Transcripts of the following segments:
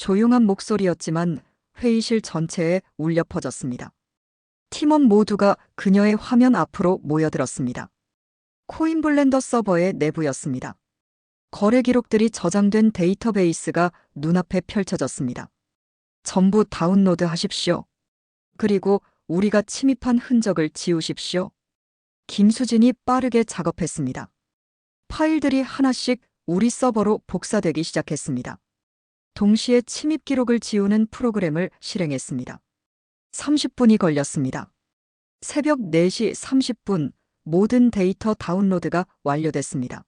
조용한 목소리였지만 회의실 전체에 울려 퍼졌습니다. 팀원 모두가 그녀의 화면 앞으로 모여들었습니다. 코인블렌더 서버의 내부였습니다. 거래 기록들이 저장된 데이터베이스가 눈앞에 펼쳐졌습니다. 전부 다운로드 하십시오. 그리고 우리가 침입한 흔적을 지우십시오. 김수진이 빠르게 작업했습니다. 파일들이 하나씩 우리 서버로 복사되기 시작했습니다. 동시에 침입 기록을 지우는 프로그램을 실행했습니다. 30분이 걸렸습니다. 새벽 4시 30분 모든 데이터 다운로드가 완료됐습니다.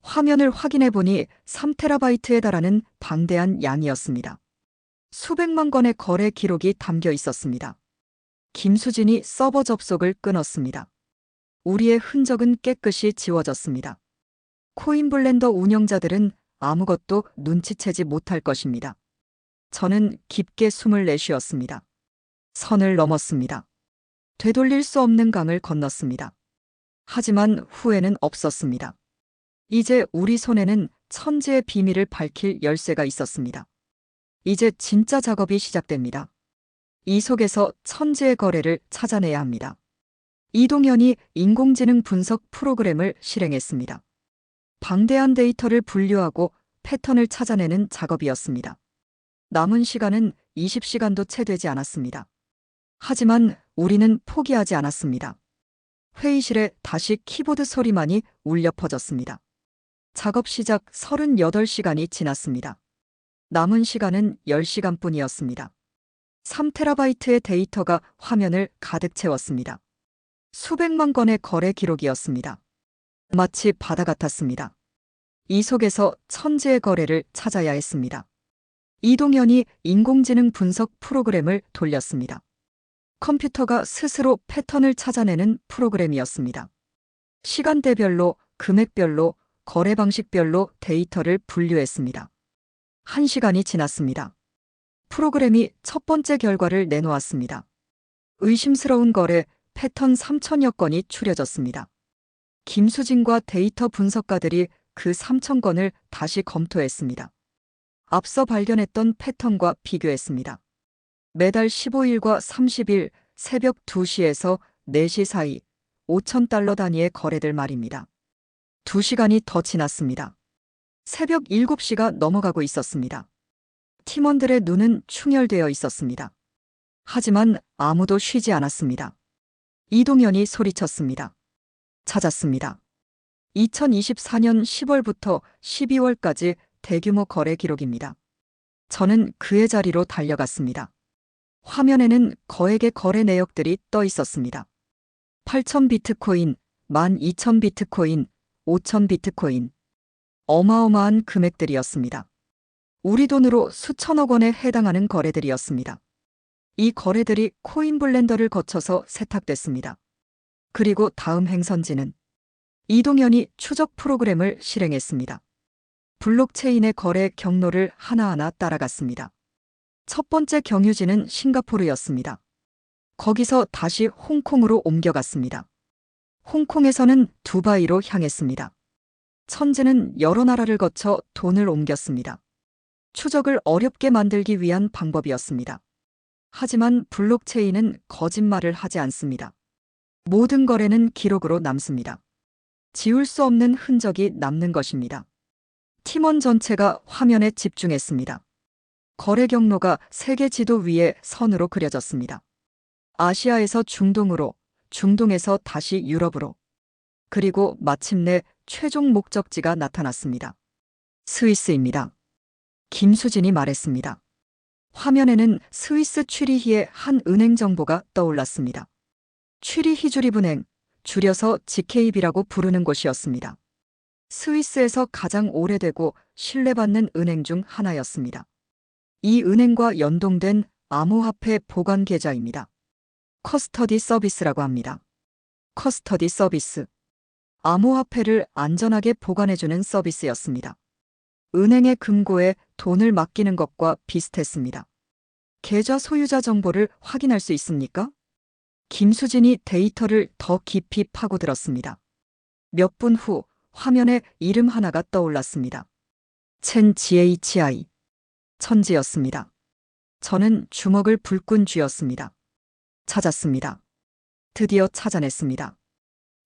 화면을 확인해 보니 3TB에 달하는 방대한 양이었습니다. 수백만 건의 거래 기록이 담겨 있었습니다. 김수진이 서버 접속을 끊었습니다. 우리의 흔적은 깨끗이 지워졌습니다. 코인블렌더 운영자들은 아무것도 눈치채지 못할 것입니다. 저는 깊게 숨을 내쉬었습니다. 선을 넘었습니다. 되돌릴 수 없는 강을 건넜습니다. 하지만 후회는 없었습니다. 이제 우리 손에는 천재의 비밀을 밝힐 열쇠가 있었습니다. 이제 진짜 작업이 시작됩니다. 이 속에서 천재의 거래를 찾아내야 합니다. 이동현이 인공지능 분석 프로그램을 실행했습니다. 방대한 데이터를 분류하고 패턴을 찾아내는 작업이었습니다. 남은 시간은 20시간도 채 되지 않았습니다. 하지만 우리는 포기하지 않았습니다. 회의실에 다시 키보드 소리만이 울려 퍼졌습니다. 작업 시작 38시간이 지났습니다. 남은 시간은 10시간뿐이었습니다. 3TB의 데이터가 화면을 가득 채웠습니다. 수백만 건의 거래 기록이었습니다. 마치 바다 같았습니다. 이 속에서 천재의 거래를 찾아야 했습니다. 이동현이 인공지능 분석 프로그램을 돌렸습니다. 컴퓨터가 스스로 패턴을 찾아내는 프로그램이었습니다. 시간대별로, 금액별로, 거래 방식별로 데이터를 분류했습니다. 1시간이 지났습니다. 프로그램이 첫 번째 결과를 내놓았습니다. 의심스러운 거래 패턴 3천여 건이 추려졌습니다. 김수진과 데이터 분석가들이 그 3,000건을 다시 검토했습니다. 앞서 발견했던 패턴과 비교했습니다. 매달 15일과 30일 새벽 2시에서 4시 사이 5,000달러 단위의 거래들 말입니다. 2시간이 더 지났습니다. 새벽 7시가 넘어가고 있었습니다. 팀원들의 눈은 충혈되어 있었습니다. 하지만 아무도 쉬지 않았습니다. 이동현이 소리쳤습니다. 찾았습니다. 2024년 10월부터 12월까지 대규모 거래 기록입니다. 저는 그의 자리로 달려갔습니다. 화면에는 거액의 거래 내역들이 떠 있었습니다. 8,000 비트코인, 12,000 비트코인, 5,000 비트코인. 어마어마한 금액들이었습니다. 우리 돈으로 수천억 원에 해당하는 거래들이었습니다. 이 거래들이 코인블렌더를 거쳐서 세탁됐습니다. 그리고 다음 행선지는 이동현이 추적 프로그램을 실행했습니다. 블록체인의 거래 경로를 하나하나 따라갔습니다. 첫 번째 경유지는 싱가포르였습니다. 거기서 다시 홍콩으로 옮겨갔습니다. 홍콩에서는 두바이로 향했습니다. 천재는 여러 나라를 거쳐 돈을 옮겼습니다. 추적을 어렵게 만들기 위한 방법이었습니다. 하지만 블록체인은 거짓말을 하지 않습니다. 모든 거래는 기록으로 남습니다. 지울 수 없는 흔적이 남는 것입니다. 팀원 전체가 화면에 집중했습니다. 거래 경로가 세계 지도 위에 선으로 그려졌습니다. 아시아에서 중동으로, 중동에서 다시 유럽으로. 그리고 마침내 최종 목적지가 나타났습니다. 스위스입니다. 김수진이 말했습니다. 화면에는 스위스 취리히의 한 은행 정보가 떠올랐습니다. 취리히 주립은행, 줄여서 GKB라고 부르는 곳이었습니다. 스위스에서 가장 오래되고 신뢰받는 은행 중 하나였습니다. 이 은행과 연동된 암호화폐 보관 계좌입니다. 커스터디 서비스라고 합니다. 커스터디 서비스. 암호화폐를 안전하게 보관해주는 서비스였습니다. 은행의 금고에 돈을 맡기는 것과 비슷했습니다. 계좌 소유자 정보를 확인할 수 있습니까? 김수진이 데이터를 더 깊이 파고들었습니다. 몇 분 후 화면에 이름 하나가 떠올랐습니다. 첸 GHI. 천지였습니다. 저는 주먹을 불끈 쥐었습니다. 찾았습니다. 드디어 찾아냈습니다.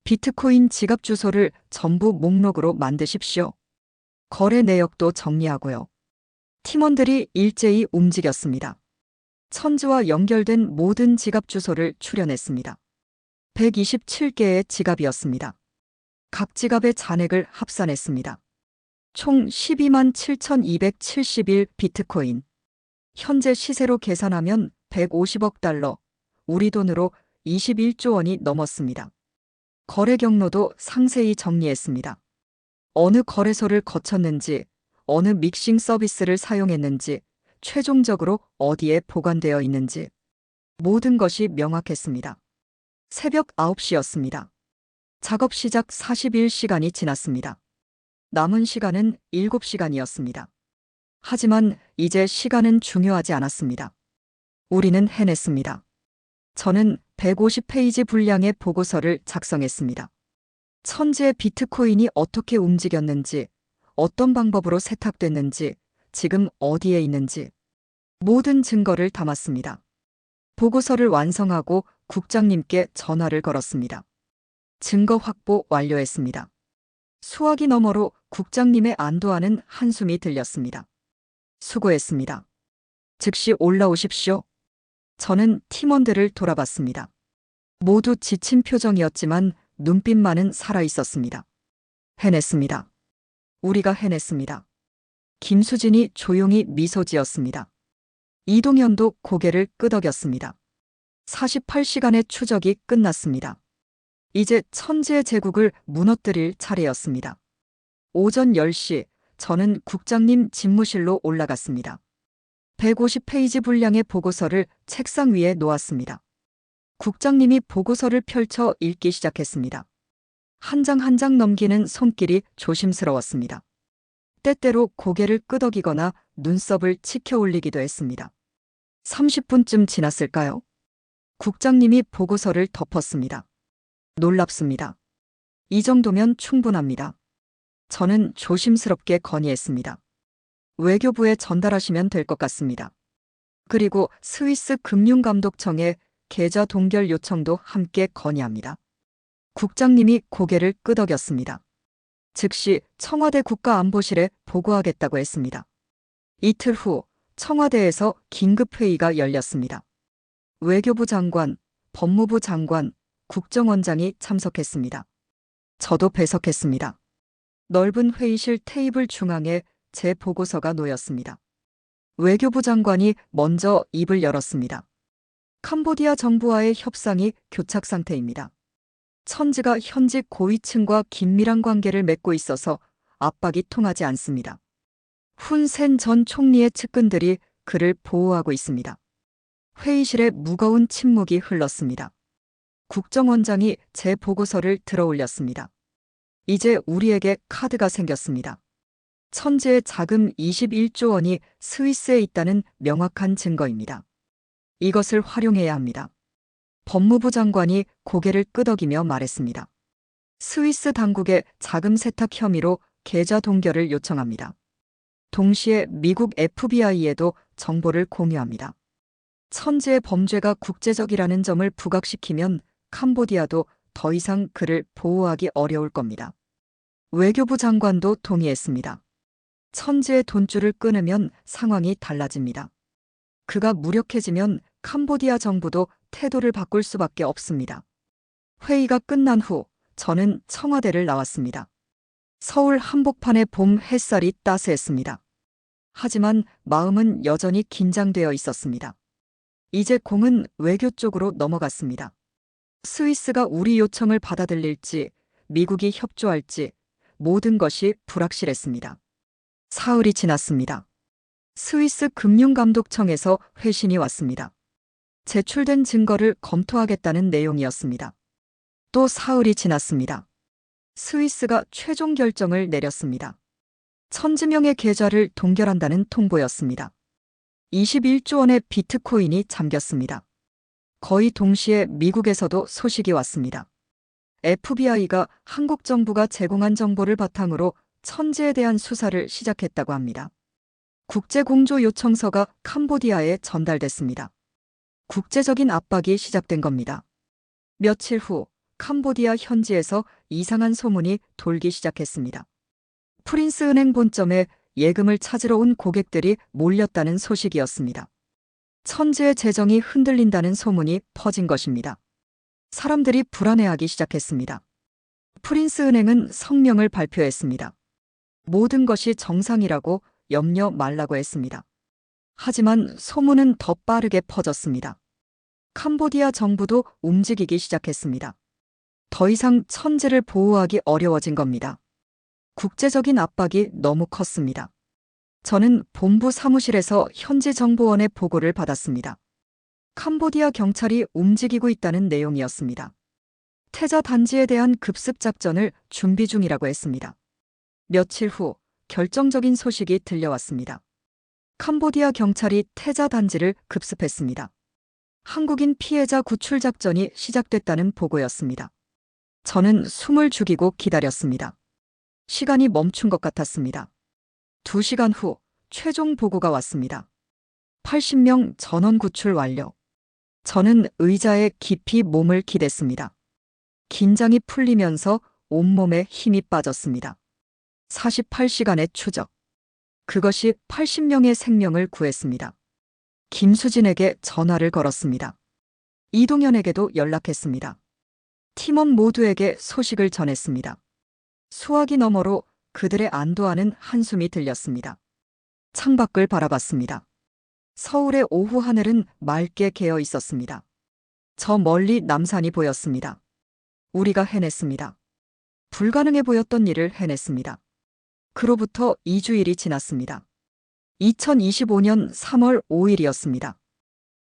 비트코인 지갑 주소를 전부 목록으로 만드십시오. 거래 내역도 정리하고요. 팀원들이 일제히 움직였습니다. 천지와 연결된 모든 지갑 주소를 추려냈습니다. 127개의 지갑이었습니다. 각 지갑의 잔액을 합산했습니다. 총 12만 7,271 비트코인. 현재 시세로 계산하면 150억 달러, 우리 돈으로 21조 원이 넘었습니다. 거래 경로도 상세히 정리했습니다. 어느 거래소를 거쳤는지, 어느 믹싱 서비스를 사용했는지, 최종적으로 어디에 보관되어 있는지 모든 것이 명확했습니다. 새벽 9시였습니다. 작업 시작 41시간이 지났습니다. 남은 시간은 7시간이었습니다. 하지만 이제 시간은 중요하지 않았습니다. 우리는 해냈습니다. 저는 150페이지 분량의 보고서를 작성했습니다. 천지의 비트코인이 어떻게 움직였는지, 어떤 방법으로 세탁됐는지, 지금 어디에 있는지 모든 증거를 담았습니다. 보고서를 완성하고 국장님께 전화를 걸었습니다. 증거 확보 완료했습니다. 수화기 너머로 국장님의 안도하는 한숨이 들렸습니다. 수고했습니다. 즉시 올라오십시오. 저는 팀원들을 돌아봤습니다. 모두 지친 표정이었지만 눈빛만은 살아있었습니다. 해냈습니다. 우리가 해냈습니다. 김수진이 조용히 미소 지었습니다. 이동현도 고개를 끄덕였습니다. 48시간의 추적이 끝났습니다. 이제 천지의 제국을 무너뜨릴 차례였습니다. 오전 10시 저는 국장님 집무실로 올라갔습니다. 150페이지 분량의 보고서를 책상 위에 놓았습니다. 국장님이 보고서를 펼쳐 읽기 시작했습니다. 한 장 한 장 넘기는 손길이 조심스러웠습니다. 때때로 고개를 끄덕이거나 눈썹을 치켜 올리기도 했습니다. 30분쯤 지났을까요? 국장님이 보고서를 덮었습니다. 놀랍습니다. 이 정도면 충분합니다. 저는 조심스럽게 건의했습니다. 외교부에 전달하시면 될 것 같습니다. 그리고 스위스 금융감독청에 계좌 동결 요청도 함께 건의합니다. 국장님이 고개를 끄덕였습니다. 즉시 청와대 국가안보실에 보고하겠다고 했습니다. 이틀 후 청와대에서 긴급회의가 열렸습니다. 외교부 장관, 법무부 장관, 국정원장이 참석했습니다. 저도 배석했습니다. 넓은 회의실 테이블 중앙에 제 보고서가 놓였습니다. 외교부 장관이 먼저 입을 열었습니다. 캄보디아 정부와의 협상이 교착 상태입니다. 천지가 현직 고위층과 긴밀한 관계를 맺고 있어서 압박이 통하지 않습니다. 훈센 전 총리의 측근들이 그를 보호하고 있습니다. 회의실에 무거운 침묵이 흘렀습니다. 국정원장이 제 보고서를 들어올렸습니다. 이제 우리에게 카드가 생겼습니다. 천지의 자금 21조 원이 스위스에 있다는 명확한 증거입니다. 이것을 활용해야 합니다. 법무부 장관이 고개를 끄덕이며 말했습니다. 스위스 당국의 자금 세탁 혐의로 계좌 동결을 요청합니다. 동시에 미국 FBI에도 정보를 공유합니다. 천지의 범죄가 국제적이라는 점을 부각시키면 캄보디아도 더 이상 그를 보호하기 어려울 겁니다. 외교부 장관도 동의했습니다. 천지의 돈줄을 끊으면 상황이 달라집니다. 그가 무력해지면 캄보디아 정부도 태도를 바꿀 수밖에 없습니다. 회의가 끝난 후 저는 청와대를 나왔습니다. 서울 한복판의 봄 햇살이 따스했습니다. 하지만 마음은 여전히 긴장되어 있었습니다. 이제 공은 외교 쪽으로 넘어갔습니다. 스위스가 우리 요청을 받아들일지, 미국이 협조할지 모든 것이 불확실했습니다. 사흘이 지났습니다. 스위스 금융감독청에서 회신이 왔습니다. 제출된 증거를 검토하겠다는 내용이었습니다. 또 사흘이 지났습니다. 스위스가 최종 결정을 내렸습니다. 천지명의 계좌를 동결한다는 통보였습니다. 21조 원의 비트코인이 잠겼습니다. 거의 동시에 미국에서도 소식이 왔습니다. FBI가 한국 정부가 제공한 정보를 바탕으로 천지에 대한 수사를 시작했다고 합니다. 국제공조 요청서가 캄보디아에 전달됐습니다. 국제적인 압박이 시작된 겁니다. 며칠 후 캄보디아 현지에서 이상한 소문이 돌기 시작했습니다. 프린스 은행 본점에 예금을 찾으러 온 고객들이 몰렸다는 소식이었습니다. 천지의 재정이 흔들린다는 소문이 퍼진 것입니다. 사람들이 불안해하기 시작했습니다. 프린스 은행은 성명을 발표했습니다. 모든 것이 정상이라고 염려 말라고 했습니다. 하지만 소문은 더 빠르게 퍼졌습니다. 캄보디아 정부도 움직이기 시작했습니다. 더 이상 천지를 보호하기 어려워진 겁니다. 국제적인 압박이 너무 컸습니다. 저는 본부 사무실에서 현지 정보원의 보고를 받았습니다. 캄보디아 경찰이 움직이고 있다는 내용이었습니다. 태자 단지에 대한 급습 작전을 준비 중이라고 했습니다. 며칠 후 결정적인 소식이 들려왔습니다. 캄보디아 경찰이 태자 단지를 급습했습니다. 한국인 피해자 구출 작전이 시작됐다는 보고였습니다. 저는 숨을 죽이고 기다렸습니다. 시간이 멈춘 것 같았습니다. 2시간 후 최종 보고가 왔습니다. 80명 전원 구출 완료. 저는 의자에 깊이 몸을 기댔습니다. 긴장이 풀리면서 온몸에 힘이 빠졌습니다. 48시간의 추적. 그것이 80명의 생명을 구했습니다. 김수진에게 전화를 걸었습니다. 이동현에게도 연락했습니다. 팀원 모두에게 소식을 전했습니다. 수화기 너머로 그들의 안도하는 한숨이 들렸습니다. 창밖을 바라봤습니다. 서울의 오후 하늘은 맑게 개어 있었습니다. 저 멀리 남산이 보였습니다. 우리가 해냈습니다. 불가능해 보였던 일을 해냈습니다. 그로부터 2주일이 지났습니다. 2025년 3월 5일이었습니다.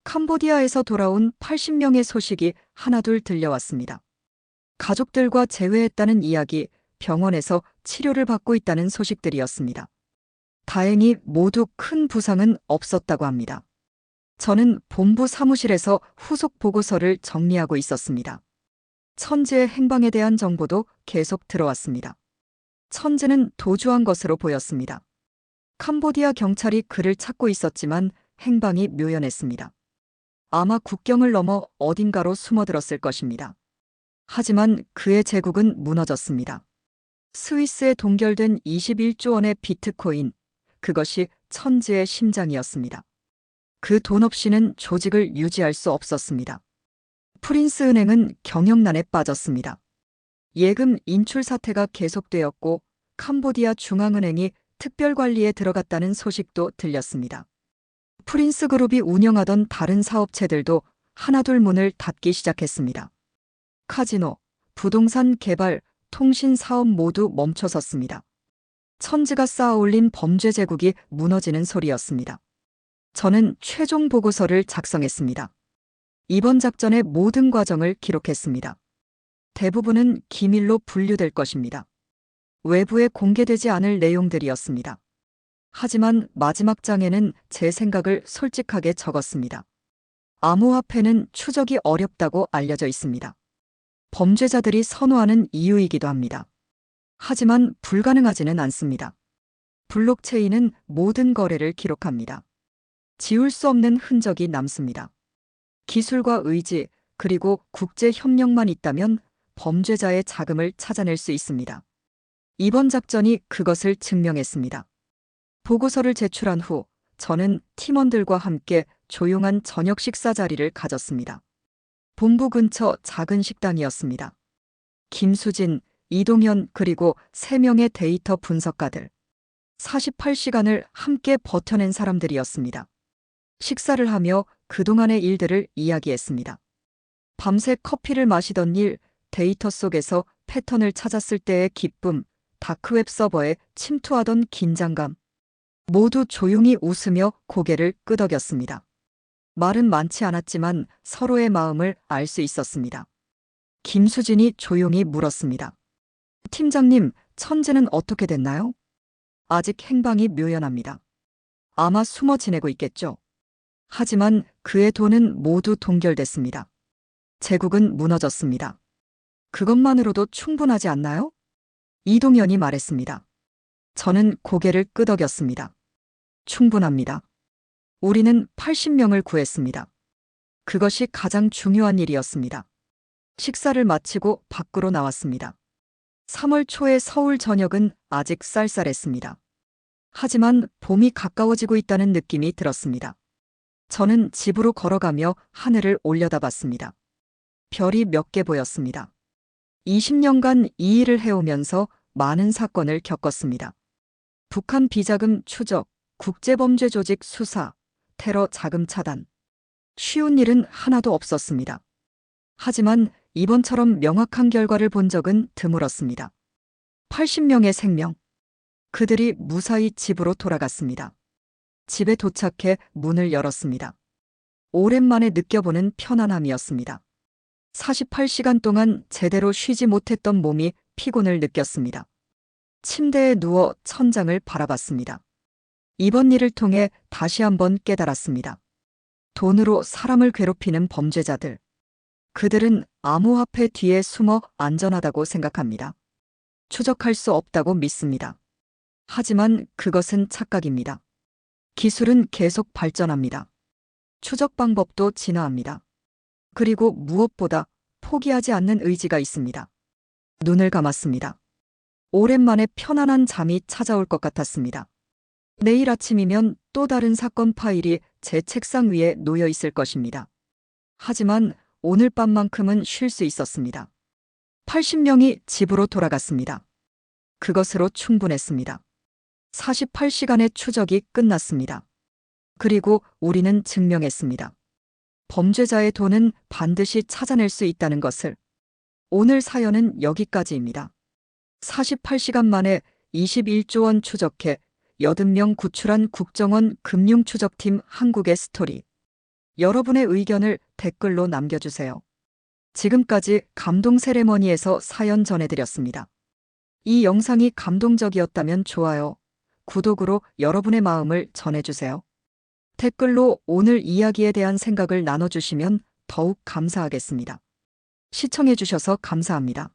캄보디아에서 돌아온 80명의 소식이 하나둘 들려왔습니다. 가족들과 재회했다는 이야기, 병원에서 치료를 받고 있다는 소식들이었습니다. 다행히 모두 큰 부상은 없었다고 합니다. 저는 본부 사무실에서 후속 보고서를 정리하고 있었습니다. 천지의 행방에 대한 정보도 계속 들어왔습니다. 천지는 도주한 것으로 보였습니다. 캄보디아 경찰이 그를 찾고 있었지만 행방이 묘연했습니다. 아마 국경을 넘어 어딘가로 숨어들었을 것입니다. 하지만 그의 제국은 무너졌습니다. 스위스에 동결된 21조 원의 비트코인, 그것이 천지의 심장이었습니다. 그 돈 없이는 조직을 유지할 수 없었습니다. 프린스 은행은 경영난에 빠졌습니다. 예금 인출 사태가 계속되었고 캄보디아 중앙은행이 특별관리에 들어갔다는 소식도 들렸습니다. 프린스 그룹이 운영하던 다른 사업체들도 하나둘 문을 닫기 시작했습니다. 카지노, 부동산 개발, 통신 사업 모두 멈춰섰습니다. 천지가 쌓아올린 범죄 제국이 무너지는 소리였습니다. 저는 최종 보고서를 작성했습니다. 이번 작전의 모든 과정을 기록했습니다. 대부분은 기밀로 분류될 것입니다. 외부에 공개되지 않을 내용들이었습니다. 하지만 마지막 장에는 제 생각을 솔직하게 적었습니다. 암호화폐는 추적이 어렵다고 알려져 있습니다. 범죄자들이 선호하는 이유이기도 합니다. 하지만 불가능하지는 않습니다. 블록체인은 모든 거래를 기록합니다. 지울 수 없는 흔적이 남습니다. 기술과 의지, 그리고 국제 협력만 있다면 범죄자의 자금을 찾아낼 수 있습니다. 이번 작전이 그것을 증명했습니다. 보고서를 제출한 후 저는 팀원들과 함께 조용한 저녁 식사 자리를 가졌습니다. 본부 근처 작은 식당이었습니다. 김수진, 이동현 그리고 3명의 데이터 분석가들. 48시간을 함께 버텨낸 사람들이었습니다. 식사를 하며 그동안의 일들을 이야기했습니다. 밤새 커피를 마시던 일, 데이터 속에서 패턴을 찾았을 때의 기쁨, 다크웹 서버에 침투하던 긴장감. 모두 조용히 웃으며 고개를 끄덕였습니다. 말은 많지 않았지만 서로의 마음을 알 수 있었습니다. 김수진이 조용히 물었습니다. 팀장님, 천재는 어떻게 됐나요? 아직 행방이 묘연합니다. 아마 숨어 지내고 있겠죠. 하지만 그의 돈은 모두 동결됐습니다. 제국은 무너졌습니다. 그것만으로도 충분하지 않나요? 이동현이 말했습니다. 저는 고개를 끄덕였습니다. 충분합니다. 우리는 80명을 구했습니다. 그것이 가장 중요한 일이었습니다. 식사를 마치고 밖으로 나왔습니다. 3월 초의 서울 저녁은 아직 쌀쌀했습니다. 하지만 봄이 가까워지고 있다는 느낌이 들었습니다. 저는 집으로 걸어가며 하늘을 올려다봤습니다. 별이 몇 개 보였습니다. 20년간 이 일을 해오면서 많은 사건을 겪었습니다. 북한 비자금 추적, 국제범죄 조직 수사, 테러 자금 차단. 쉬운 일은 하나도 없었습니다. 하지만 이번처럼 명확한 결과를 본 적은 드물었습니다. 80명의 생명. 그들이 무사히 집으로 돌아갔습니다. 집에 도착해 문을 열었습니다. 오랜만에 느껴보는 편안함이었습니다. 48시간 동안 제대로 쉬지 못했던 몸이 피곤을 느꼈습니다. 침대에 누워 천장을 바라봤습니다. 이번 일을 통해 다시 한번 깨달았습니다. 돈으로 사람을 괴롭히는 범죄자들. 그들은 암호화폐 뒤에 숨어 안전하다고 생각합니다. 추적할 수 없다고 믿습니다. 하지만 그것은 착각입니다. 기술은 계속 발전합니다. 추적 방법도 진화합니다. 그리고 무엇보다 포기하지 않는 의지가 있습니다. 눈을 감았습니다. 오랜만에 편안한 잠이 찾아올 것 같았습니다. 내일 아침이면 또 다른 사건 파일이 제 책상 위에 놓여 있을 것입니다. 하지만 오늘 밤만큼은 쉴 수 있었습니다. 80명이 집으로 돌아갔습니다. 그것으로 충분했습니다. 48시간의 추적이 끝났습니다. 그리고 우리는 증명했습니다. 범죄자의 돈은 반드시 찾아낼 수 있다는 것을. 오늘 사연은 여기까지입니다. 48시간 만에 21조 원 추적해 80명 구출한 국정원 금융추적팀 한국의 스토리. 여러분의 의견을 댓글로 남겨주세요. 지금까지 감동 세레머니에서 사연 전해드렸습니다. 이 영상이 감동적이었다면 좋아요, 구독으로 여러분의 마음을 전해주세요. 댓글로 오늘 이야기에 대한 생각을 나눠주시면 더욱 감사하겠습니다. 시청해주셔서 감사합니다.